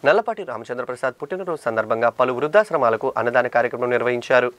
నల్లపాటి రామచంద్రప్రసాద్ పుట్టినరోజు సందర్భంగా పలు వృద్ధాశ్రమాలకు అన్నదాన కార్యక్రమం నిర్వహించారు.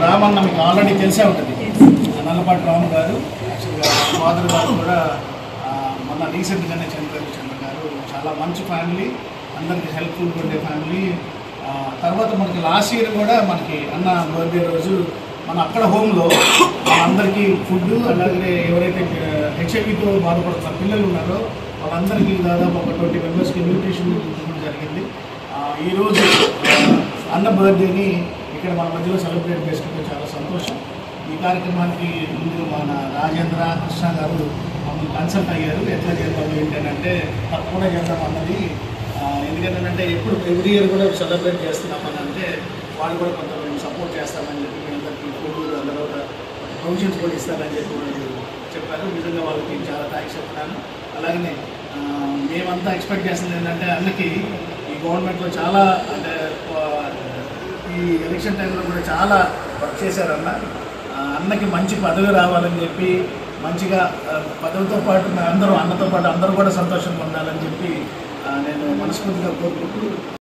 రామన్న మీకు ఆల్రెడీ తెలిసే ఉంటుంది. నల్లపాటి రాము గారు యాక్చువల్గా ఫాదర్ గారు కూడా మొన్న రీసెంట్గానే చనిపోయారు. చంద్ర గారు చాలా మంచి ఫ్యామిలీ, అందరికి హెల్ప్ఫుల్గా ఉండే ఫ్యామిలీ. తర్వాత మనకి లాస్ట్ ఇయర్ కూడా మనకి అన్న బర్త్డే రోజు మన అక్కడ హోమ్లో అందరికీ ఫుడ్, అలాగే ఎవరైతే హెచ్ఐవితో బాధపడుతున్న పిల్లలు ఉన్నారో వాళ్ళందరికీ దాదాపు ఒక 20 మెంబర్స్కి న్యూట్రిషన్ ఇవ్వడం జరిగింది. ఈరోజు అన్న బర్త్డేని ఇక్కడ మన మధ్యలో సెలబ్రేట్ చేసుకుంటే చాలా సంతోషం. ఈ కార్యక్రమానికి ముందు మన రాజేంద్ర కృష్ణ గారు మమ్మల్ని కన్సల్ట్ అయ్యారు. ఎట్లా చేద్దాం ఏంటంటే తప్పకుండా చేద్దాం అన్నది. ఎందుకంటే ఎవ్రీ ఇయర్ కూడా సెలబ్రేట్ చేస్తున్నామని అంటే వాళ్ళు కూడా కొంత మేము సపోర్ట్ చేస్తామని చెప్పి మీ అందరికీ ఫుడ్ తర్వాత ప్రొవిజన్స్ కూడా ఇస్తారని చెప్పి వాళ్ళు చెప్పారు. నిజంగా వాళ్ళకి చాలా థ్యాంక్స్ చెప్తున్నాను. అలాగనే మేమంతా ఎక్స్పెక్ట్ చేస్తుంది ఏంటంటే అన్నకి ఈ గవర్నమెంట్లో చాలా అంటే ఈ ఎలక్షన్ టైంలో కూడా చాలా వర్క్ చేశారు. అన్నకి మంచి పదవి రావాలని చెప్పి, మంచిగా పదవితో పాటు అందరూ అన్నతో పాటు అందరూ కూడా సంతోషంగా ఉండాలని చెప్పి నేను మనస్ఫూర్తిగా కోరుకుంటూ